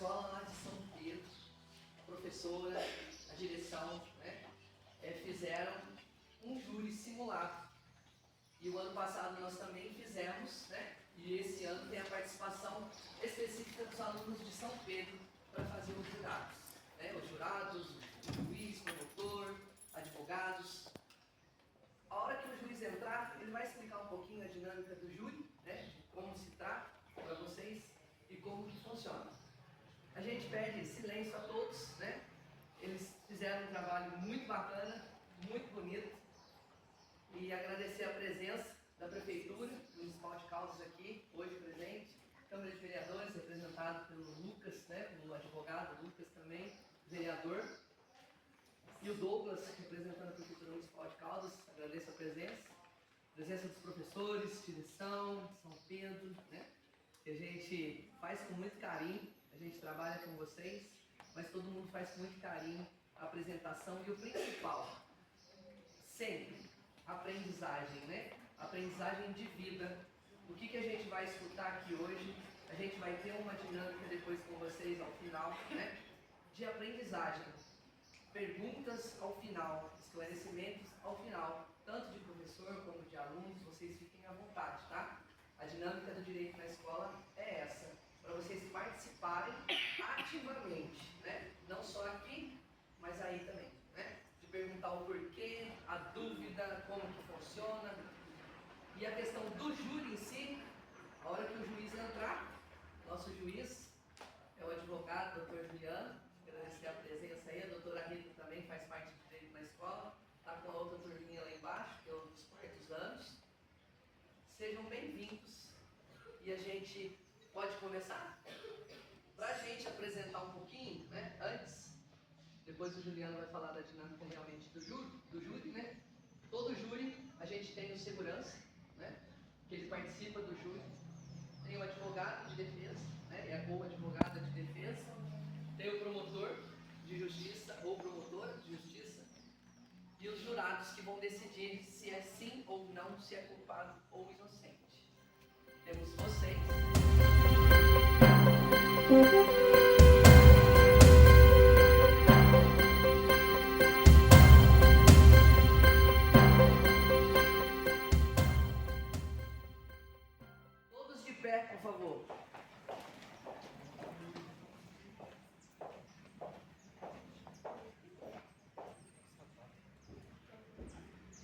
escola lá de São Pedro, a professora, a direção, né, fizeram um júri simulado. E o ano passado nós também fizemos, né, e esse ano tem a participação específica dos alunos de São Pedro para fazer os jurados. Né, os jurados, o juiz, promotor, advogados. A hora que o juiz entrar, ele vai explicar um pouquinho a dinâmica do júri, né, como se trata para vocês e como que funciona. A gente pede silêncio a todos, né? Eles fizeram um trabalho muito bacana, muito bonito. E agradecer a presença da Prefeitura Municipal de Caldas aqui, hoje presente. Câmara de Vereadores, representado pelo Lucas, né? O advogado Lucas também, vereador. E o Douglas, representando a Prefeitura Municipal de Caldas, agradeço a presença. Presença dos professores, direção, São Pedro, né? Que a gente faz com muito carinho, a gente trabalha com vocês, mas todo mundo faz com muito carinho a apresentação e o principal, sempre, aprendizagem, né? Aprendizagem de vida. O que a gente vai escutar aqui hoje? A gente vai ter uma dinâmica depois com vocês ao final, né? De aprendizagem. Perguntas ao final, esclarecimentos ao final, tanto de professor como de alunos, vocês fiquem à vontade, tá? A dinâmica do direito na escola é essa, para vocês participarem ativamente, né? Não só aqui, mas aí também, né? De perguntar o porquê, a dúvida, como que funciona. E a questão do júri em si, a hora que o juiz entrar, nosso juiz é o advogado, doutor Juliano. Agradecer a presença aí, a doutora Rita também faz parte do direito na escola, está com a outra turminha lá embaixo, que é o dos quartos anos. Sejam bem-vindos e a gente pode começar? Para a gente apresentar um pouquinho, né, antes, depois o Juliano vai falar da dinâmica realmente do júri, né? Todo júri a gente tem o segurança, né, que ele participa do júri, tem o advogado de defesa, né, ou advogada de defesa, tem o promotor de justiça ou promotora de justiça e os jurados que vão decidir se é sim ou não, se é culpado ou inocente. Temos vocês. Todos de pé, por favor.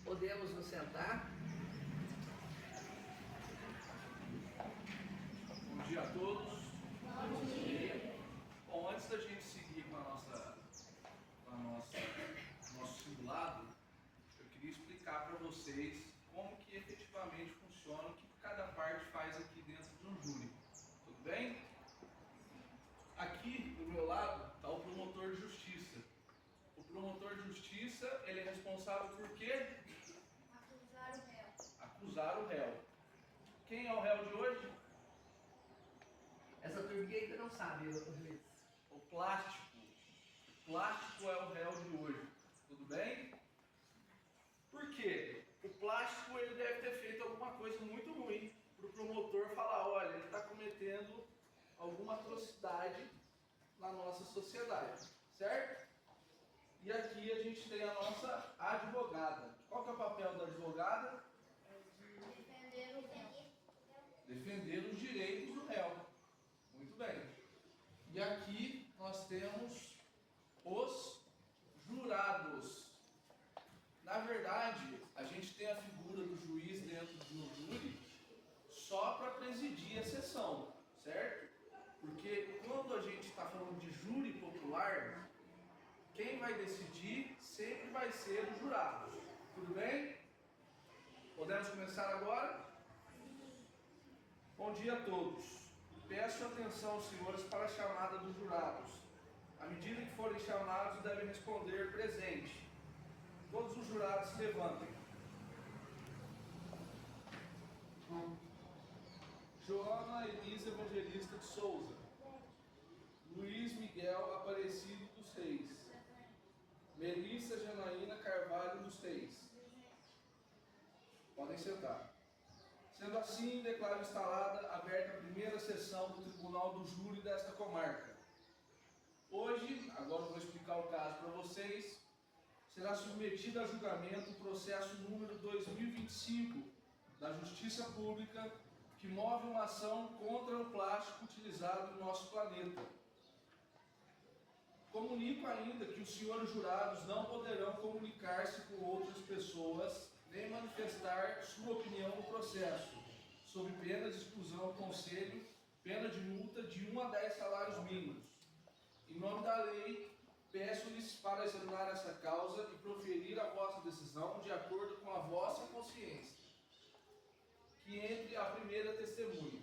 Podemos nos sentar. Bom dia a todos. Bom dia. Bom, antes da gente seguir com nosso simulado, eu queria explicar para vocês como que efetivamente funciona, o que cada parte faz aqui dentro de um júri. Tudo bem? Aqui do meu lado está o promotor de justiça. O promotor de justiça, ele é responsável por quê? Acusar o réu. Acusar o réu. Quem é o réu de hoje? Essa turminha ainda não sabe, o juiz. O plástico. O plástico é o réu de hoje. Tudo bem? Por quê? O plástico ele deve ter feito alguma coisa muito ruim para o promotor falar, olha, ele está cometendo alguma atrocidade na nossa sociedade, certo? E aqui a gente tem a nossa advogada. Qual que é o papel da advogada? Defender o réu. Defender os direitos do réu. Muito bem. E aqui nós temos os jurados. Na verdade, a gente tem a figura do juiz dentro de um júri só para presidir a sessão, certo? Porque quando a gente está falando de júri popular, quem vai decidir sempre vai ser o jurado. Tudo bem? Podemos começar agora? Bom dia a todos. Peço atenção, senhores, para a chamada dos jurados. À medida que forem chamados, devem responder presente. Todos os jurados se levantem. Joana Elisa Evangelista de Souza. Luiz Miguel Aparecido dos Reis. Melissa Janaína Carvalho dos Reis. Podem sentar. Sendo assim, declaro instalada aberta a primeira sessão do Tribunal do Júri desta comarca. será submetido a julgamento o processo número 2025 da Justiça Pública, que move uma ação contra o plástico utilizado no nosso planeta. Comunico ainda que os senhores jurados não poderão comunicar-se com outras pessoas, nem manifestar sua opinião no processo, sob pena de exclusão do Conselho, pena de multa de 1 a 10 salários mínimos. Em nome da lei, peço-lhes para examinar essa causa e proferir a vossa decisão de acordo com a vossa consciência. Que entre a primeira testemunha.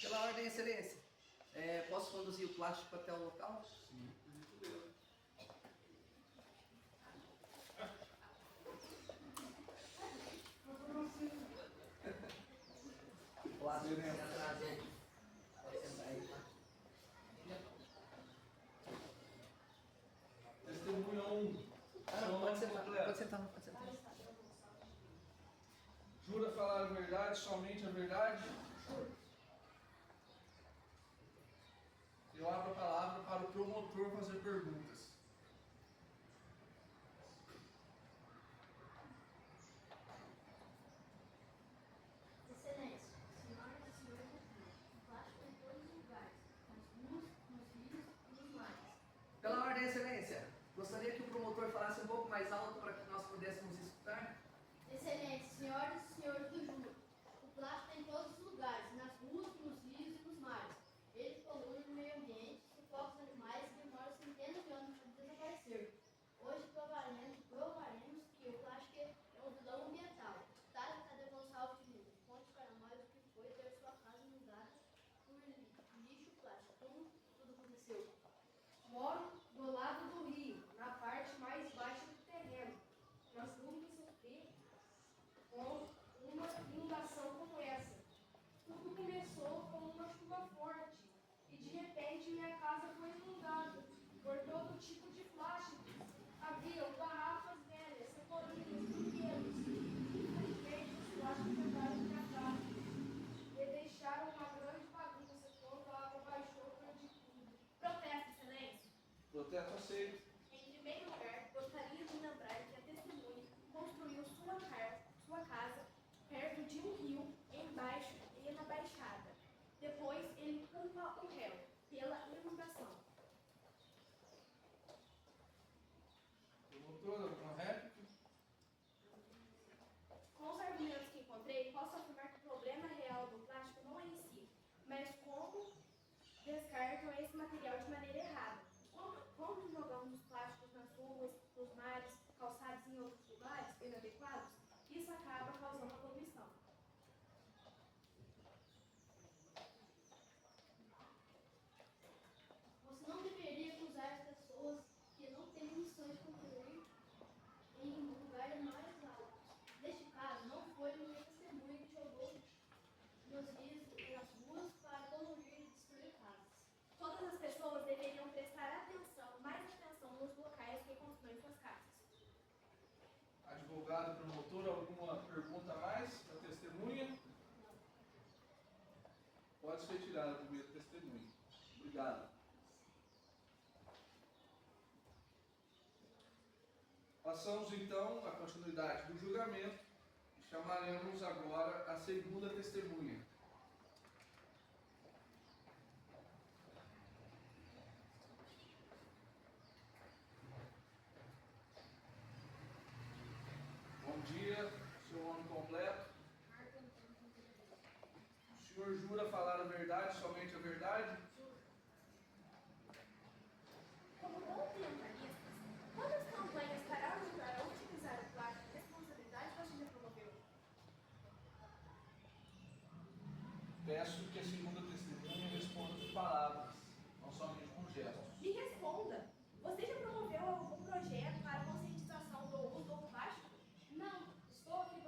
Pela ordem, excelência, posso conduzir o plástico até o local? Sim, por gentileza. O plástico se atrasa. Pode sentar aí. Testemunha 1. Não, pode sentar, pode sentar, pode sentar. Jura falar a verdade, somente a verdade? Eu abro a palavra para o promotor fazer perguntas. Excelência, senhoras e senhores do Rio, o plástico em todos os lugares, nas ruas, nos rios e nos mares. Pela ordem, excelência, gostaria que o promotor falasse um pouco mais alto para que nós pudéssemos escutar. Excelência, senhoras e senhores do júri, o plástico em todos os lugares, nas ruas, nos rios e nos mares. Ele polui o meio ambiente, sufoca os animais e demora centenas de anos para desaparecer. Hoje provaremos que o plástico é um vilão ambiental. Tais Tadeu Gonçalves de Lima, conte para nós o que foi ter sua casa inundada por lixo plástico. Como tudo aconteceu? Moro do lado do rio, na parte mais baixa do terreno. Nós nunca sofri com uma inundação como essa. Tudo começou com uma chuva forte e de repente minha casa foi inundada por todo tipo de plástico. Havia garrafas velhas, sacolinhos, brinquedos. Infelizmente, os plásticos entraram em minha casa e deixaram uma grande bagunça quando a água baixou por de tudo. Protesto, excelência. Protesto aceito. Em primeiro lugar, gostaria de lembrar que a testemunha construiu sua casa perto de um rio, embaixo e na baixada. Depois, ele culpa o réu pela inundação. Promotor, alguma réplica? Com os argumentos que encontrei, posso afirmar que o problema real do plástico não é em si, mas como descartam esse material de maneira errada. Quando jogamos os plásticos nas ruas, nos mares, calçados e em outros lugares inadequados, isso acaba causando a poluição. Você não deveria acusar as pessoas que não têm missão de concluir em lugares mais altos. Neste caso, não foi uma testemunha que jogou nos rios e nas ruas para poluir e destruir casas. Todas as pessoas deveriam prestar atenção, mais atenção nos locais que constroem suas casas. Advogado, promotor, alguma pergunta a mais da testemunha? Pode ser retirada a primeira testemunha. Obrigado. Passamos então à continuidade do julgamento e chamaremos agora a segunda testemunha. Bom dia, seu nome completo. O senhor jura falar a verdade, somente a verdade? Como bom ambientalistas, quantas campanhas para ajudar a utilizar o plástico de responsabilidade você já promoveu? Peço que a segunda testemunha responda com palavras, não somente com gestos. Me responda! Você já promoveu algum projeto para conscientização do uso do plástico? Não, estou aqui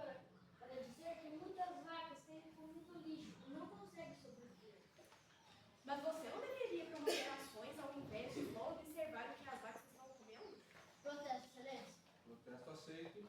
para dizer que muitas vacas têm muito lixo e não conseguem sobreviver. Mas você não deveria promover ações ao invés de só observar o que as vacas estão comendo? Protesto, excelência. Protesto aceito.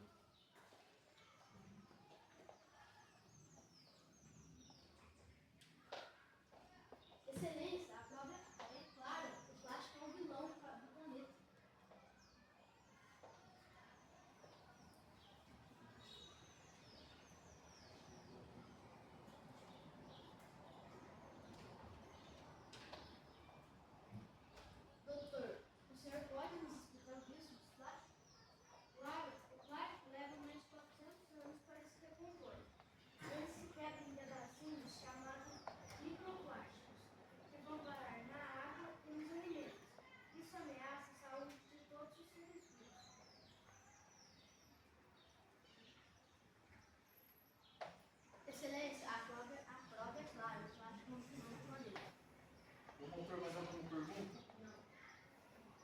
Promotor, mais alguma pergunta?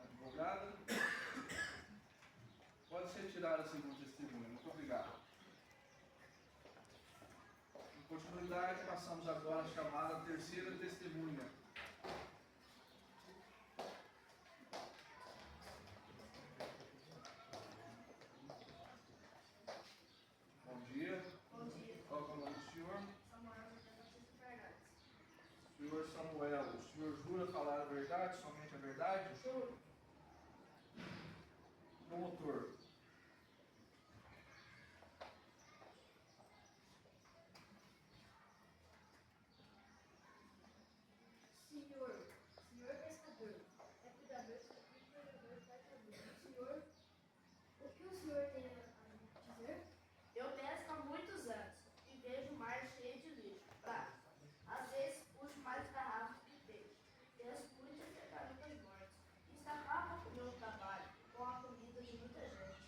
Advogada? Pode ser tirado a segunda testemunha. Muito obrigado. Em continuidade, passamos agora a chamada terceira testemunha. Bom dia. Bom dia. Qual é o nome do senhor? Samuel José Batista Fernandes. Senhor Samuel, o senhor jura falar a verdade, somente a verdade? Juro. Promotor. Senhor pescador, é cuidador, cuidador, pescador. Senhor, o que o senhor tem a dizer? Eu pesco há muitos anos e vejo o mar cheio de lixo, prato. Às vezes puxo mais garrafas que peixe. Pesco muitas tartarugas mortas. Isso acaba com o meu trabalho, com a comida de muita gente.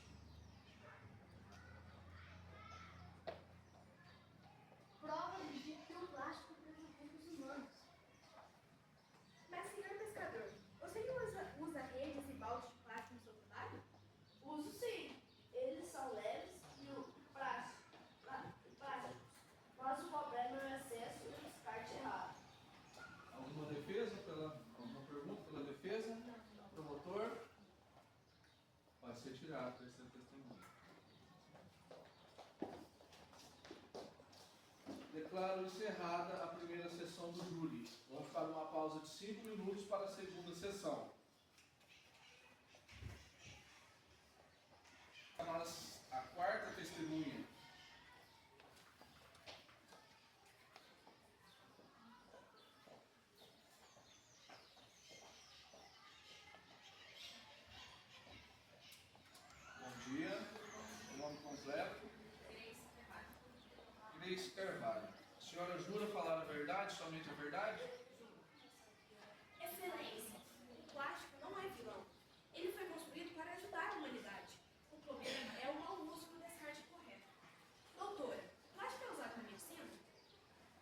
Prova de que o plástico prejudica os humanos. Mas, senhor pescador, você não usa redes e baldes de plástico no seu trabalho? Uso sim. Eles são leves e o práticos. Mas o problema é o excesso e o descarte errado. Alguma defesa? Alguma pergunta pela defesa? Promotor? Pode ser tirado a terceira testemunha. Declaro encerrada a primeira sessão do júri. Vamos para uma pausa de 5 minutos para a segunda sessão. A quarta testemunha. Bom dia. O nome completo? Grace Carvalho. A senhora jura falar a verdade, somente a verdade? Excelência, o plástico não é vilão. Ele foi construído para ajudar a humanidade. O problema é o mau uso do descarte correto. Doutora, plástico é usado na medicina?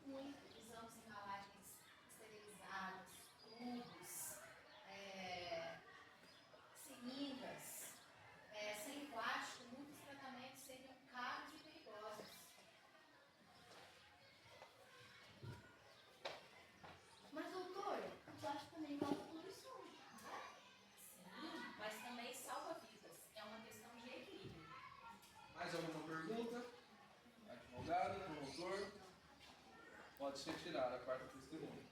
Muito. Usamos embalagens esterilizadas, tubos, seringas. Sem plástico, muitos tratamentos seriam caros e perigosos. Mas, doutora, o plástico também causa poluição. Sim, mas também salva vidas. É uma questão de equilíbrio. Mais alguma pergunta? Advogado, promotor? Pode ser tirada a quarta testemunha.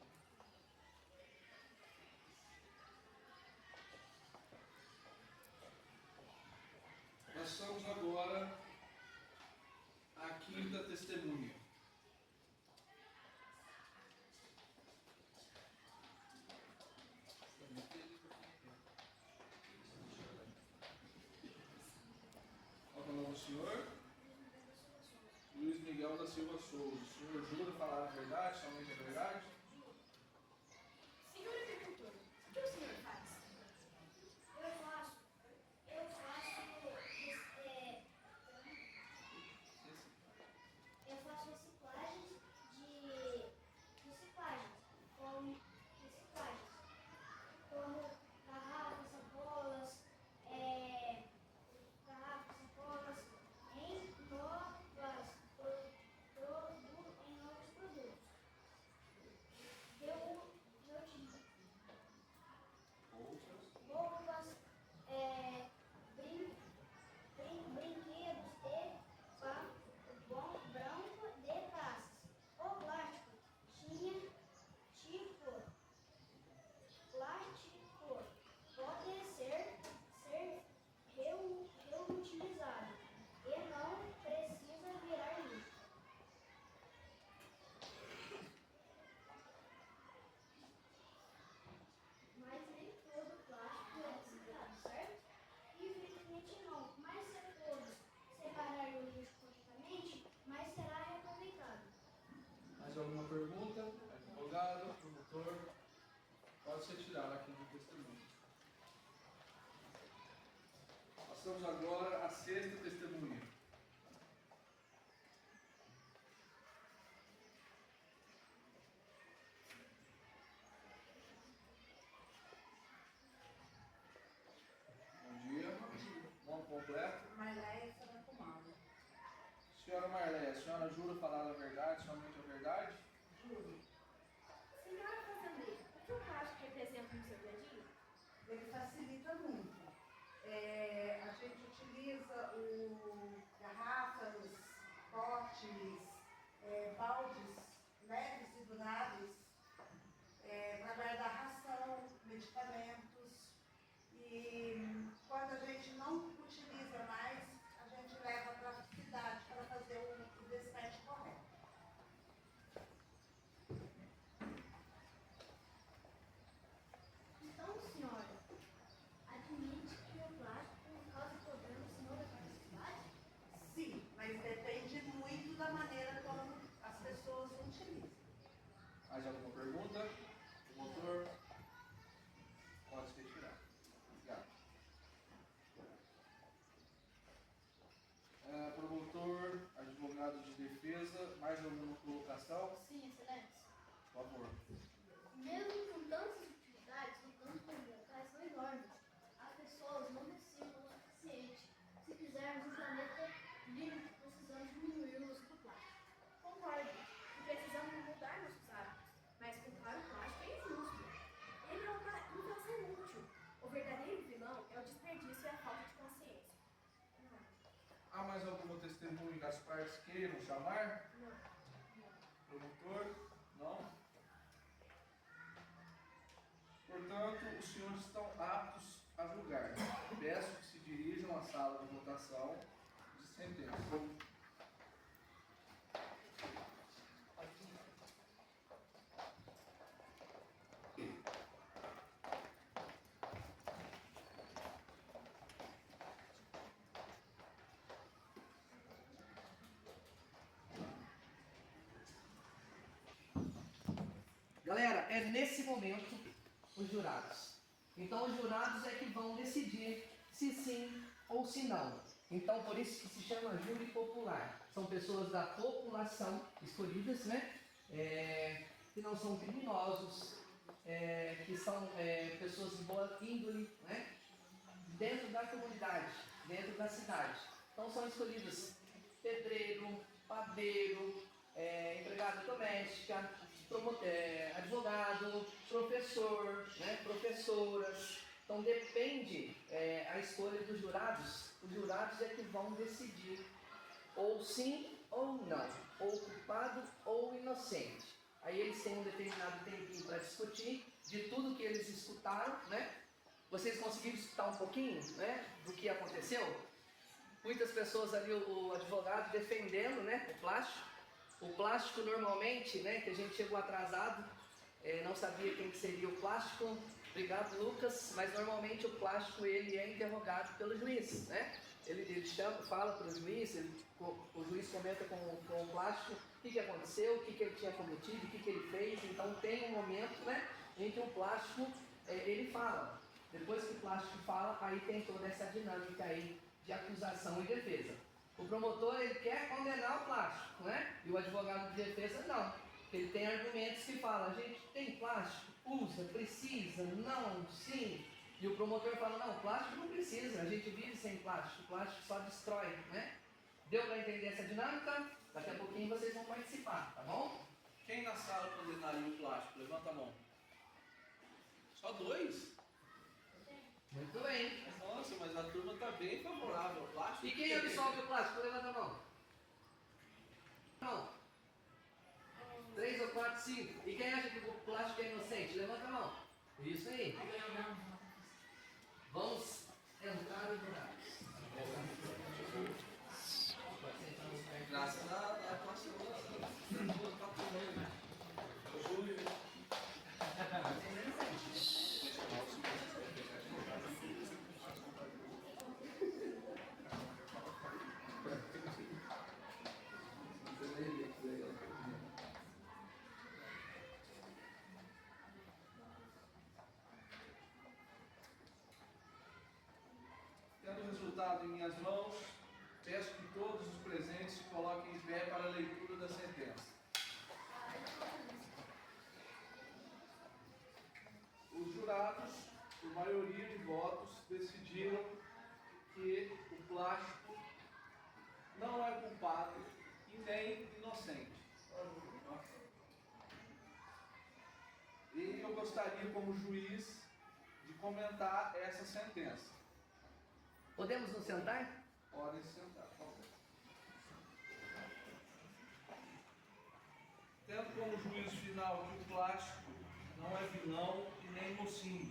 Passamos agora à quinta testemunha. Qual é o nome do senhor? Luiz Miguel da Silva Souza. O senhor jura falar a verdade, somente a verdade? Senhor agricultor, o que o senhor faz? Eu faço reciclagens de reciclagens, como garrafas, sacolas, em novos produtos. Eu utilizo roupas, brinquedos e branco de caças. O plástico pode ser reutilizado e não precisa virar lixo. Mas nem todo plástico é reciclado, certo? Infelizmente não, mas se todos separar o lixo corretamente, mais será reaproveitado. Mais alguma pergunta? Advogado, promotor? Pode ser tirada a quinta testemunha. Passamos agora à sexta testemunha. Senhora Marlé, a senhora jura falar a verdade, somente a verdade? Juro. Senhora fazendeira, o que o plástico representa no seu dia a dia? Ele facilita muito. A gente utiliza garrafas, potes, baldes leves e duráveis para guardar ração, medicamentos. E quando a gente não utiliza mais, a gente leva para a cidade para fazer o descarte correto. Então, senhora, admite que o plástico causa problemas no da nossa cidade? Sim, mas depende muito da maneira como as pessoas utilizam. Mais alguma pergunta? Promotor? Pode se retirar. Obrigado. Promotor, advogado de defesa, mais alguma colocação? Sim, excelência. Por favor. Mesmo com tantas utilidades, os danos ambientais são enormes. As pessoas não reciclam o suficiente. Se quisermos um planeta limpo, precisamos diminuir o uso do plástico. Concordo que precisamos mudar nossos hábitos, mas culpar o plástico é injusto. Ele é uma invenção útil. O verdadeiro vilão é o desperdício e a falta de consciência. Há mais alguma testemunha que as partes queiram chamar? Não. Promotor? Não? Portanto, os senhores estão aptos a julgar. Peço que se dirijam à sala de votação de sentença. Galera, é nesse momento os jurados. Então os jurados é que vão decidir se sim ou se não. Então por isso que se chama júri popular. São pessoas da população escolhidas, né? Que não são criminosos, que são pessoas de boa índole, né? Dentro da comunidade, dentro da cidade. Então são escolhidos pedreiro, padeiro, empregada doméstica, advogado, professor, né, professoras. Então depende a escolha dos jurados. Os jurados é que vão decidir ou sim ou não, ou culpado ou inocente. Aí eles têm um determinado tempinho para discutir de tudo que eles escutaram, né? Vocês conseguiram escutar um pouquinho, né, do que aconteceu? Muitas pessoas ali, o advogado defendendo, né, o plástico. O plástico normalmente, né, que a gente chegou atrasado, não sabia quem que seria o plástico. Obrigado, Lucas. Mas normalmente o plástico ele é interrogado pelo juiz, né? Ele fala para o juiz, o juiz comenta com o plástico o que aconteceu, o que ele tinha cometido, o que ele fez. Então tem um momento, né, em que o plástico ele fala. Depois que o plástico fala, aí tem toda essa dinâmica aí de acusação e defesa. O promotor ele quer condenar o plástico, né? E o advogado de defesa não. Ele tem argumentos que falam, a gente tem plástico, usa, precisa, não, sim. E o promotor fala, não, plástico não precisa, a gente vive sem plástico, o plástico só destrói, né? Deu para entender essa dinâmica? Daqui a pouquinho vocês vão participar, tá bom? Quem na sala condenaria o plástico? Levanta a mão. Só 2? Muito bem. Nossa, mas a turma está bem favorável ao plástico. E quem absolve o plástico? Levanta a mão. Não. 3 ou 4, 5. E quem acha que o plástico é inocente? Levanta a mão. Isso aí. Vamos entrar no jurados. Graças à atuação da patrulha. Júlio. Tendo o resultado em minhas mãos, peço que todos os presentes se coloquem em pé para a leitura da sentença. Os jurados, por maioria de votos, decidiram que o plástico não é culpado e nem inocente. E eu gostaria, como juiz, de comentar essa sentença. Podemos nos sentar? Podem sentar, por favor. Tendo como juízo final que o plástico não é vilão e nem mocinho.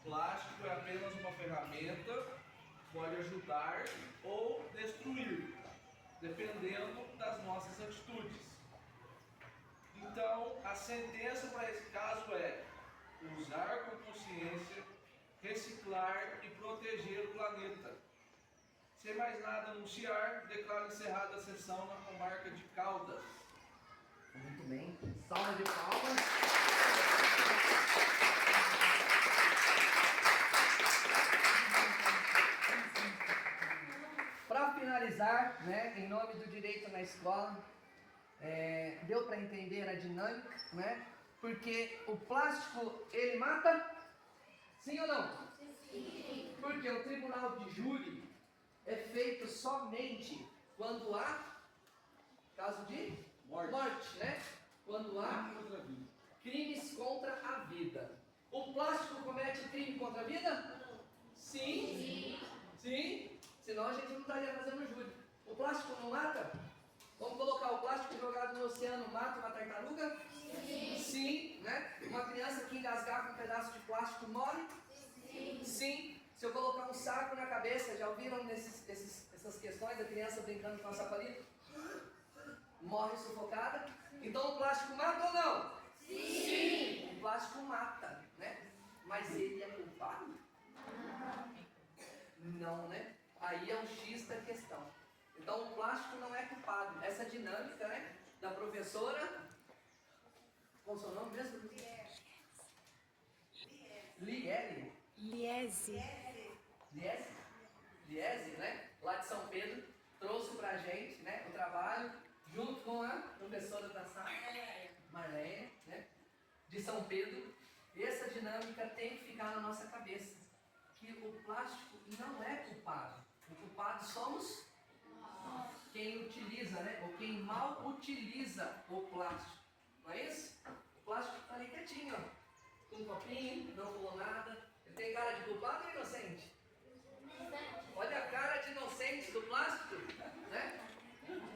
Plástico é apenas uma ferramenta, pode ajudar ou destruir, dependendo das nossas atitudes. Então, a sentença para esse caso é usar com consciência, reciclar e proteger o planeta. Sem mais nada a anunciar, declaro encerrada a sessão na comarca de Caldas. Muito bem. Salva de palmas. Para finalizar, né, em nome do direito na escola, deu para entender a dinâmica, né? Porque o plástico, ele mata? Sim ou não? Sim. Porque o tribunal de júri é feito somente quando há caso de morte, né? Quando há crimes contra a vida. O plástico comete crime contra a vida? Sim. Sim. Senão a gente não estaria fazendo júri. O plástico não mata? Vamos colocar o plástico jogado no oceano, mata uma tartaruga? Sim. Sim, né? Uma criança que engasgar com um pedaço de plástico morre? Sim. Sim. Se eu colocar um saco na cabeça, já ouviram essas questões da criança brincando com a sacolita? Morre sufocada? Então o plástico mata ou não? Sim. O plástico mata, né? Mas ele é culpado? Não, né? Aí é o X da questão. Então o plástico não é culpado. Essa dinâmica, né, da professora, qual é o seu nome mesmo? Liese. Liese, né? Lá de São Pedro, trouxe pra gente, né, o trabalho, junto com a professora da sala, Marleia, né, de São Pedro. E essa dinâmica tem que ficar na nossa cabeça, que o plástico não é culpado. O culpado somos quem utiliza, né? Ou quem mal utiliza o plástico. Não é isso? O plástico está ali quietinho, ó, com um copinho, não pulou nada. Ele tem cara de culpado ou inocente? Olha a cara de inocente do plástico, né?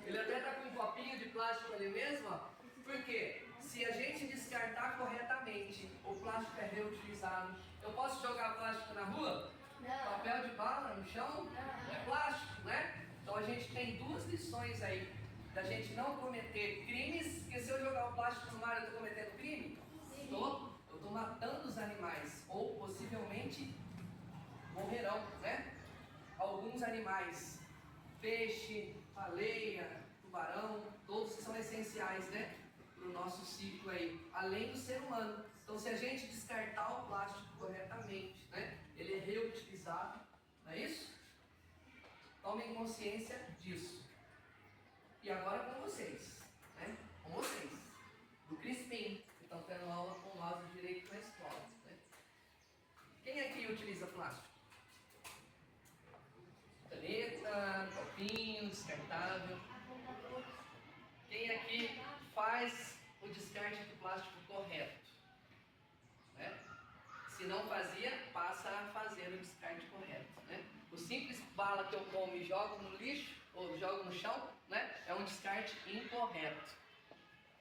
Ele até está com um copinho de plástico ali mesmo, ó. Por quê? Se a gente descartar corretamente, o plástico é reutilizado. Eu posso jogar plástico na rua? Não. Papel de bala no chão? É plástico, né? Então a gente tem duas lições aí, da gente não cometer crimes, porque se eu jogar o plástico no mar eu estou cometendo crime? Eu estou matando os animais, ou possivelmente morrerão, né? Alguns animais, peixe, baleia, tubarão, todos que são essenciais, né, para o nosso ciclo aí, além do ser humano. Então se a gente descartar o plástico corretamente, né, ele é reutilizado, não é isso? Tomem consciência disso. E agora com vocês, né? Com vocês, do Crispim, que estão tendo aula com nós de direito na escola, né? Quem aqui utiliza plástico? Caneta, copinho, descartável. Quem aqui faz o descarte do plástico correto? Né? Se não fazia, passa a fazer o descarte correto, né? O simples bala que eu como e jogo no lixo, ou jogo no chão, né, é um descarte incorreto.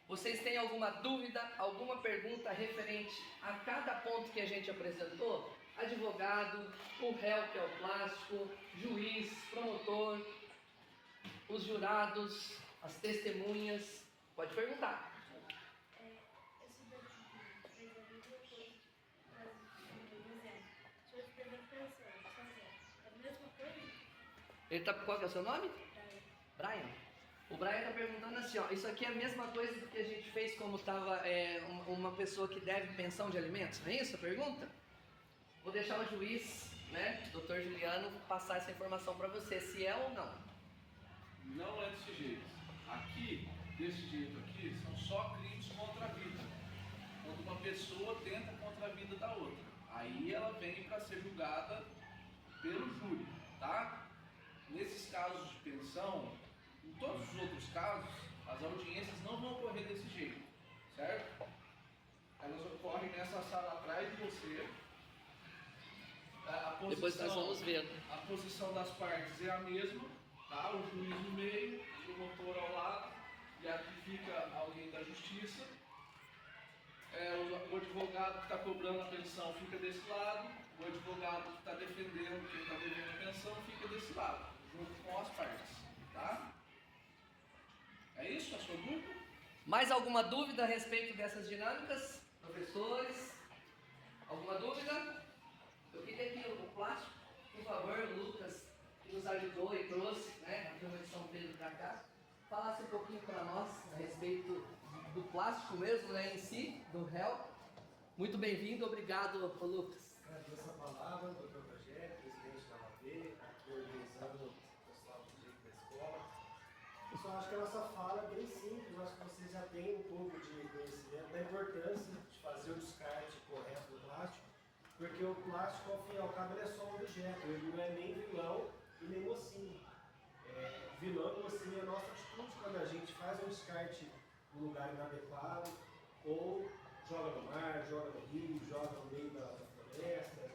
Vocês têm alguma dúvida, alguma pergunta referente a cada ponto que a gente apresentou? Advogado, o réu que é o plástico, juiz, promotor, os jurados, as testemunhas, pode perguntar. Qual que é o seu nome? Brian. O Brian está perguntando assim, ó, isso aqui é a mesma coisa do que a gente fez como estava uma pessoa que deve pensão de alimentos, não é isso a pergunta? Vou deixar o juiz, né, Dr. Juliano, passar essa informação para você, se é ou não. Não é desse jeito. Aqui, desse jeito aqui, são só crimes contra a vida. Quando uma pessoa tenta contra a vida da outra, aí ela vem para ser julgada pelo júri, tá? nesses casos de pensão, em todos os outros casos, as audiências não vão ocorrer desse jeito, certo? Elas ocorrem nessa sala atrás de você. Depois nós vamos ver. A posição das partes é a mesma, tá? O juiz no meio, o promotor ao lado, e aqui fica alguém da justiça. O advogado que está cobrando a pensão fica desse lado, o advogado que está defendendo quem está devendo a pensão fica desse lado, junto com as partes, tá? É isso a sua dúvida? Mais alguma dúvida a respeito dessas dinâmicas? Professores? Alguma dúvida? Eu queria que o plástico, por favor, o Lucas, que nos ajudou e trouxe, né, a turma de São Pedro para cá, falasse um pouquinho para nós a respeito do plástico mesmo, né, em si, do réu. Muito bem-vindo, obrigado, Lucas. Agradeço a palavra, doutor Rogério, presidente da UAB, aqui organizando o pessoal do direito da escola. Pessoal, acho que a nossa fala é bem simples, acho que vocês já têm um pouco de conhecimento da importância de fazer o descarte correto do plástico, porque o plástico, ao fim e ao cabo, ele é só um objeto, ele não é nem vilão e nem mocinho. Vilão e mocinho é a nossa atitude quando a gente faz um descarte no lugar inadequado, ou joga no mar, joga no rio, joga no meio da floresta.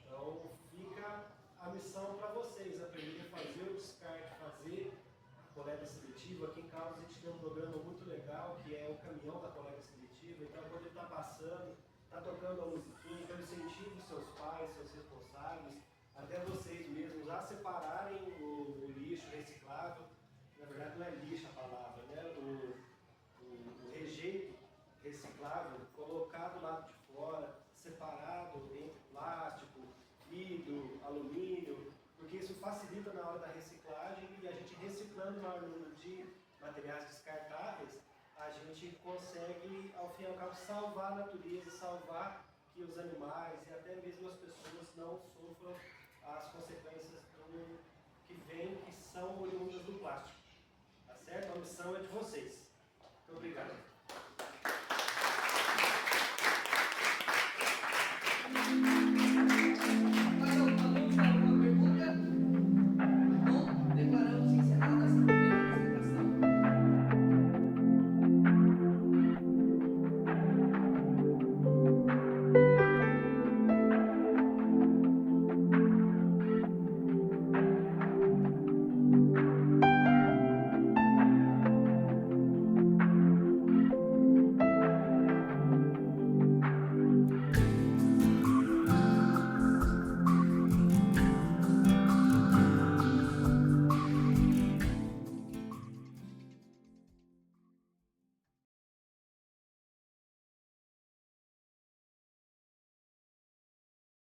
Então fica a missão para vocês, aprender a fazer o descarte, fazer a coleta seletiva. Aqui em Carlos a gente tem um programa muito legal, que é o caminhão da coleta seletiva. Então quando ele está passando, está tocando a musiquinha, então incentive os seus pais, seus responsáveis, até vocês mesmos, a separarem o lixo reciclável. Na verdade não é lixo a palavra, né? O rejeito reciclável, colocar do lado de fora, separado entre plástico, vidro, alumínio, porque isso facilita na hora da reciclagem e a gente reciclando o maior número de materiais descartáveis, a gente consegue, ao fim e ao cabo, salvar a natureza, salvar que os animais e até mesmo as pessoas não sofram as consequências que vêm, que são oriundas do plástico. Tá certo? A missão é de vocês.